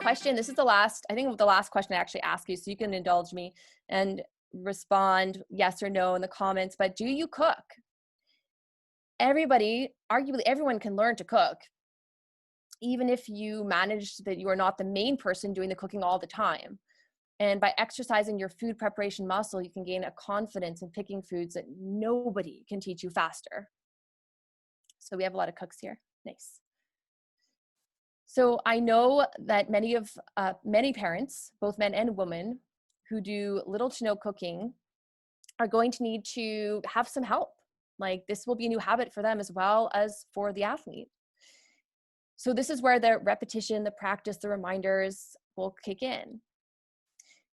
question, this is the last, I think the last question I actually ask you, so you can indulge me and respond yes or no in the comments, but do you cook? Everybody, arguably everyone can learn to cook, even if you manage that you are not the main person doing the cooking all the time. And by exercising your food preparation muscle, you can gain a confidence in picking foods that nobody can teach you faster. So we have a lot of cooks here. Nice. So I know that many parents, both men and women, who do little to no cooking are going to need to have some help. Like, this will be a new habit for them as well as for the athlete. So this is where the repetition, the practice, the reminders will kick in.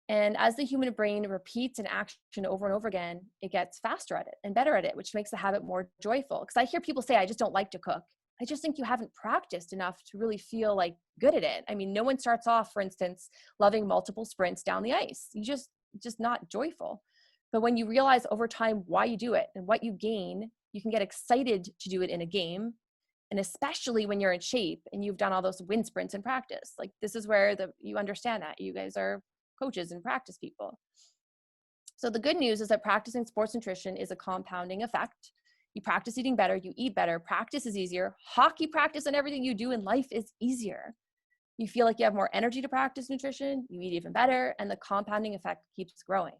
And as the human brain repeats an action over and over again, it gets faster at it and better at it, which makes the habit more joyful. Because I hear people say, I just don't like to cook. I just think you haven't practiced enough to really feel like good at it. I mean, no one starts off, for instance, loving multiple sprints down the ice. You just not joyful. But when you realize over time why you do it and what you gain, you can get excited to do it in a game. And especially when you're in shape and you've done all those wind sprints in practice. Like, this is where you understand that. You guys are coaches and practice people. So the good news is that practicing sports nutrition is a compounding effect. You practice eating better, you eat better, practice is easier. Hockey practice and everything you do in life is easier. You feel like you have more energy to practice nutrition, you eat even better, and the compounding effect keeps growing.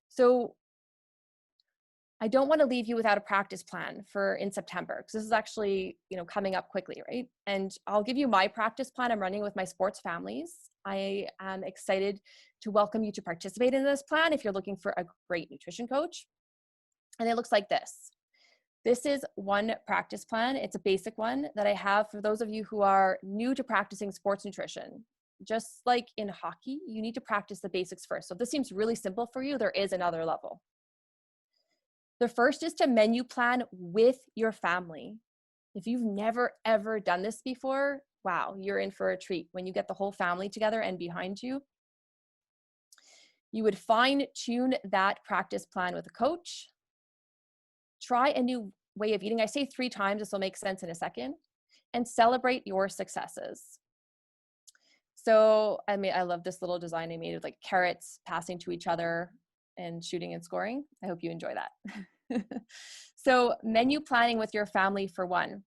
So I don't want to leave you without a practice plan for in September, because this is actually, coming up quickly, right? And I'll give you my practice plan I'm running with my sports families. I am excited to welcome you to participate in this plan if you're looking for a great nutrition coach. And it looks like this. This is one practice plan. It's a basic one that I have for those of you who are new to practicing sports nutrition. Just like in hockey, you need to practice the basics first. So if this seems really simple for you, there is another level. The first is to menu plan with your family. If you've never, ever done this before, wow, you're in for a treat when you get the whole family together and behind you. You would fine tune that practice plan with a coach. Try a new way of eating. I say 3 times, this will make sense in a second. And celebrate your successes. So, I love this little design I made with like carrots passing to each other and shooting and scoring. I hope you enjoy that. So menu planning with your family for one.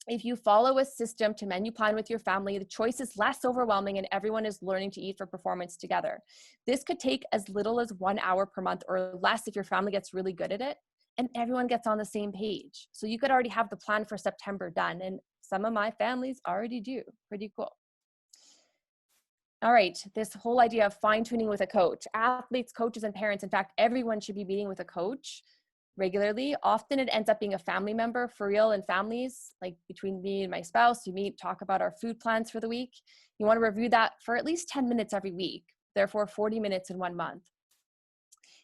If you follow a system to menu plan with your family, the choice is less overwhelming and everyone is learning to eat for performance together. This could take as little as 1 hour per month or less if your family gets really good at it and everyone gets on the same page. So you could already have the plan for September done, and some of my families already do. Pretty cool. All right, this whole idea of fine-tuning with a coach. Athletes, coaches, and parents, in fact, everyone should be meeting with a coach regularly. Often it ends up being a family member. For real, in families, like between me and my spouse, you meet, talk about our food plans for the week. You want to review that for at least 10 minutes every week, therefore 40 minutes in 1 month.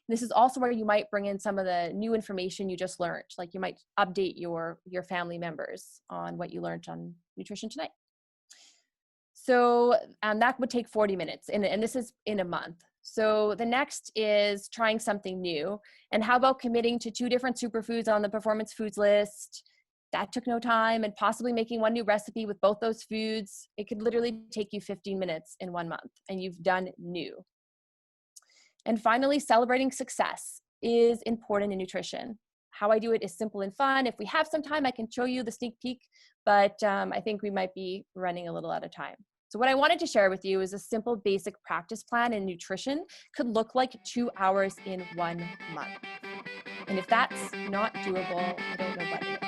This is also where you might bring in some of the new information you just learned. Like, you might update your family members on what you learned on Nutrition Tonight. So that would take 40 minutes, and this is in a month. So the next is trying something new. And how about committing to 2 different superfoods on the performance foods list? That took no time, and possibly making 1 new recipe with both those foods. It could literally take you 15 minutes in 1 month, and you've done new. And finally, celebrating success is important in nutrition. How I do it is simple and fun. If we have some time, I can show you the sneak peek, but I think we might be running a little out of time. So what I wanted to share with you is a simple basic practice plan in nutrition could look like 2 hours in 1 month. And if that's not doable, I don't know what is.